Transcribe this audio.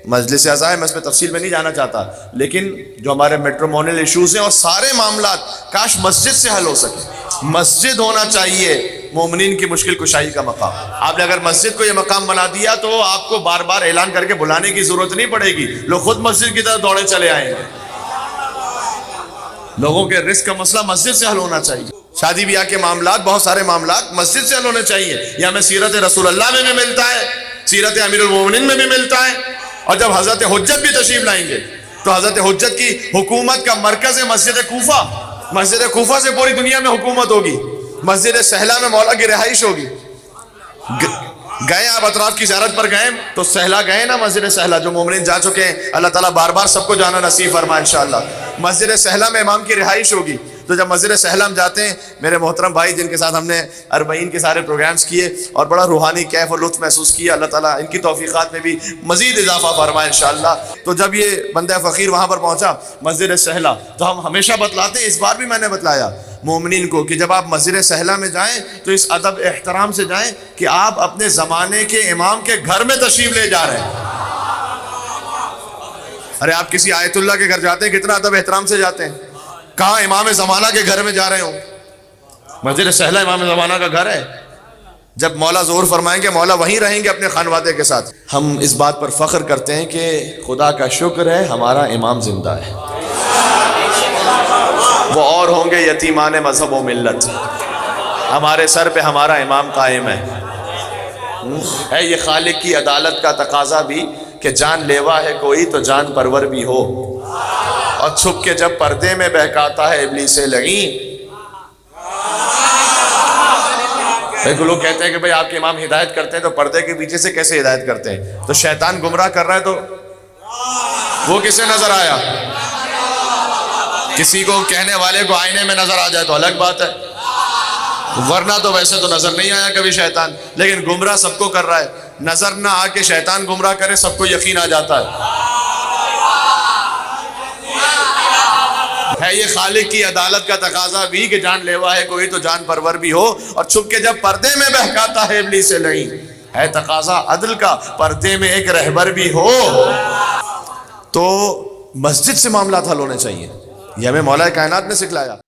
مجلس اعضاء ہے، میں اس میں تفصیل میں نہیں جانا چاہتا، لیکن جو ہمارے میٹرومونل ایشوز ہیں اور سارے معاملات کاش مسجد سے حل ہو سکے۔ مسجد ہونا چاہیے مومنین کی مشکل کشائی کا مقام۔ آپ نے اگر مسجد کو یہ مقام بنا دیا تو آپ کو بار بار اعلان کر کے بلانے کی ضرورت نہیں پڑے گی، لوگ خود مسجد کی طرف دوڑے چلے آئیں گے۔ لوگوں کے رزق کا مسئلہ مسجد سے حل ہونا چاہیے۔ شادی بیاہ کے معاملات، بہت سارے معاملات مسجد سے حل ہونے چاہیے۔ یہ ہمیں سیرت رسول اللہ میں بھی ملتا ہے، سیرت امیر المومنین میں بھی ملتا ہے۔ اور جب حضرت حجت بھی تشریف لائیں گے تو حضرت حجت کی حکومت کا مرکز ہے مسجد کوفہ۔ مسجد کوفہ سے پوری دنیا میں حکومت ہوگی۔ مسجد سہلا میں مولا کی رہائش ہوگی۔ گئے آپ اطراف کی زیارت پر گئے تو سہلا گئے نا، مسجد سہلا جو مومنین جا چکے ہیں، اللہ تعالیٰ بار بار سب کو جانا نصیب فرمائے انشاءاللہ۔ مسجد سہلا میں امام کی رہائش ہوگی، تو جب مسجد سہلا ہم جاتے ہیں، میرے محترم بھائی جن کے ساتھ ہم نے 40 کے سارے پروگرامز کیے اور بڑا روحانی کیف اور لطف محسوس کیا، اللہ تعالیٰ ان کی توفیقات میں بھی مزید اضافہ فرمائے انشاءاللہ۔ تو جب یہ بندہ فقیر وہاں پر پہنچا مسجد سہلا، تو ہم ہمیشہ بتلاتے ہیں، اس بار بھی میں نے بتلایا مومنین کو کہ جب آپ مسجد سہلا میں جائیں تو اس ادب احترام سے جائیں کہ آپ اپنے زمانے کے امام کے گھر میں تشریف لے جا رہے ہیں۔ ارے آپ کسی آیت اللہ کے گھر جاتے ہیں، کتنا ادب احترام سے جاتے ہیں، کہاں امام زمانہ کے گھر میں جا رہے ہوں۔ مسجد سہلا امام زمانہ کا گھر ہے، جب مولا ظہور فرمائیں گے مولا وہیں رہیں گے اپنے خانوادے کے ساتھ۔ ہم اس بات پر فخر کرتے ہیں کہ خدا کا شکر ہے ہمارا امام زندہ ہے، وہ اور ہوں گے یتیمان مذہب و ملت، ہمارے سر پہ ہمارا امام قائم ہے۔ یہ خالق کی عدالت کا تقاضا بھی کہ جان لیوا ہے کوئی تو جان پرور بھی ہو، اور چھپ کے جب پردے میں بہکاتا ہے ابلیس لعین۔ دیکھو لوگ کہتے ہیں کہ بھئی آپ کے امام ہدایت کرتے ہیں تو پردے کے پیچھے سے کیسے ہدایت کرتے ہیں؟ تو شیطان گمراہ کر رہا ہے تو وہ کسے نظر آیا؟ کسی کو کہنے والے کو آئینے میں نظر آ جائے تو الگ بات ہے، ورنہ تو ویسے تو نظر نہیں آیا کبھی شیطان، لیکن گمراہ سب کو کر رہا ہے۔ نظر نہ آ کے شیطان گمراہ کرے سب کو یقین آ جاتا ہے یہ خالق کی عدالت کا تقاضا بھی کہ جان لیوا ہے کوئی تو جان پرور بھی ہو، اور چھپ کے جب پردے میں بہکاتا ہے ابلیس لعین، ہے تقاضا عدل کا پردے میں ایک رہبر بھی ہو۔ تو مسجد سے معاملات حل ہونے چاہیے، یہ ہمیں مولا کائنات نے سکھلایا۔